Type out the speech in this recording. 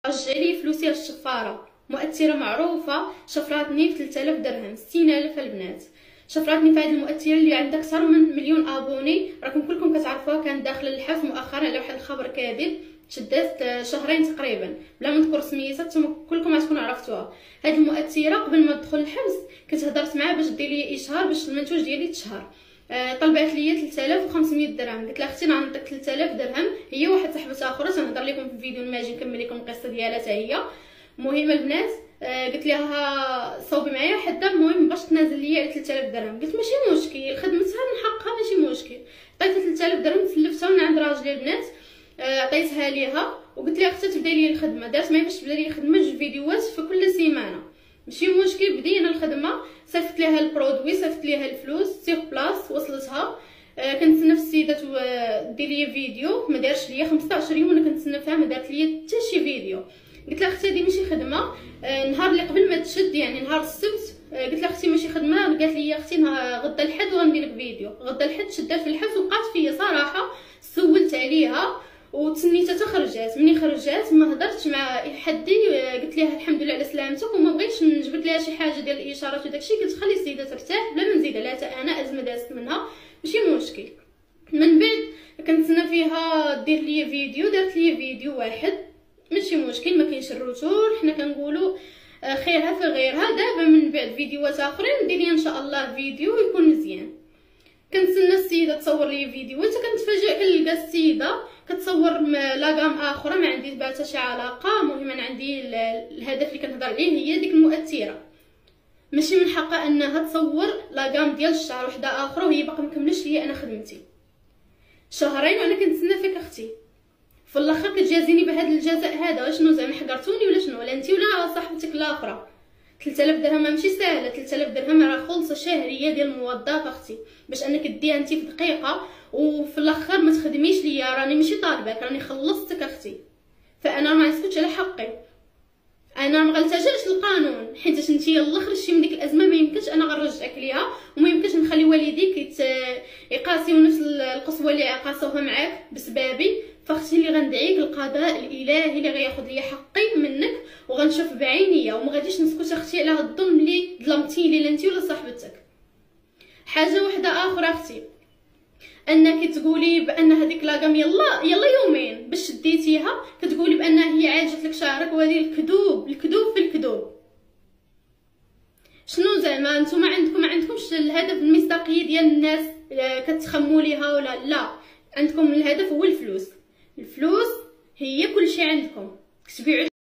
رجعلي فلوسي للشفاره. مؤثره معروفه شفراتني في 3000 درهم، 60000 البنات. شفراتني في هذه المؤثره اللي عندها اكثر من 1,000,000 ابوني، راكم كلكم كتعرفوها. كانت داخله الحبس مؤخرا على واحد الخبر كاذب، شدات شهرين تقريبا بلا ما نذكر سميتها، نتوما كلكم غتكونوا عرفتوها. هذه المؤثره قبل ما تدخل الحبس كنت هضرت معها باش دير لي اشهار باش المنتوج ديالي تشهر. طلبات لي 3500 درهم. قلت لها اختي نعطيك 3000 درهم، هي واحد صاحبتها اخرى تنهضر لكم في الفيديو لما اجي نكمل لكم القصه ديالها حتى هي. المهم البنات قلت لها صوبي معايا حدا المهم باش تنازل لي على 3000 درهم. قلت ماشي مشكل، خدمتها من حقها ماشي مشكل. عطيتها 3000 درهم، سلفتها من عند راجلي البنات، عطيتها ليها وقلت لها اختي تبدا لي الخدمه. دارت معايا باش تبدا لي الخدمه 2 فيديوهات في كل سيمانه، ماشي مشكل. بدينا الخدمه، صيفط ليها البرودوي، صيفط ليها الفلوس سيغ بلاص، وصلتها. كنتسنى في السيده دير لي فيديو، ما دارش ليا 15 يوم وانا كنتسنى فيها، ما دارت ليا حتى شي فيديو. قلت لها اختي هذه ماشي خدمه. النهار اللي قبل ما تشد يعني نهار السبت، قلت لها اختي ماشي خدمه. قالت لي اختي غدا الحد وغندير لك فيديو. غدا الحد شدات في الحبس وقعت فيا صراحه، سولت عليها وتسنيتها حتى خرجات. مني خرجات ما هضرتش مع حد، قلت لها الحمد لله على سلامتك وما بغيتش نجبد لها شي حاجه ديال الاشارات وداكشي. قلت خلي السيده ترتاح بلا ما نزيد لها حتى انا ازمه دازت منها ماشي مشكل. من بعد كنتسنى فيها دير لي فيديو، دارت لي فيديو واحد ماشي مشكل، ما كاينش الرسول، حنا كنقولوا خيرها في غيرها. دابا من بعد فيديوهات اخرين ندير ليا ان شاء الله فيديو يكون مزيان. كنتسنى السيده تصور لي فيديو، حتى كنتفاجئ كنلقى السيده كتصور لاغام اخرى ما عندي بها شي علاقه. المهم انا عندي الهدف اللي كنهضر عليه هي ديك المؤثره، ماشي من حقها انها تصور لاغام ديال الشعر وحده اخرى وهي باقا مكملش ليا انا خدمتي. شهرين وانا كنتسنى فيك اختي، في الاخر كتجازيني بهذا الجزاء هذا. شنو زعما حقرتوني ولا شنو؟ ولا انت ولا صاحبتك الاخرى؟ 3000 درهم ماشي ساهله. 3000 درهم راه خلصه شهريه ديال الموظف اختي، باش انك ديها انت في دقيقه وفي الاخر ما تخدميش ليا. راني ماشي طالباك، راني خلصتك اختي، فانا ما نسكتش على حقي. انا ما غنلتجاش للقانون حيت انت يلا خرجتي من ديك الازمه، ما يمكنش انا غنرجعك ليها، وما يمكنش نخلي والديك يقاسيو نفس القسوه اللي قاسوها معاك بسببي. فاختي اللي غندعيك القضاء الالهي اللي غياخذ ليا حقي منك، وغنشوف بعينيا وما غاديش نسكت اختي على هاد الظلم اللي ظلمتي لي انت ولا صاحبتك. حاجه واحده اخرى اختي، انك تقولي بان هذيك لاغام يلا يومين باش شديتيها، كتقولي بان هي عالجت لك شعرك، وهذه الكذوب في الكذوب. شنو زعما نتوما ما عندكمش الهدف المصداقيه ديال الناس كتخموا ليها ولا لا؟ عندكم الهدف هو الفلوس. الفلوس هي كل شيء عندكم، كتبيعوا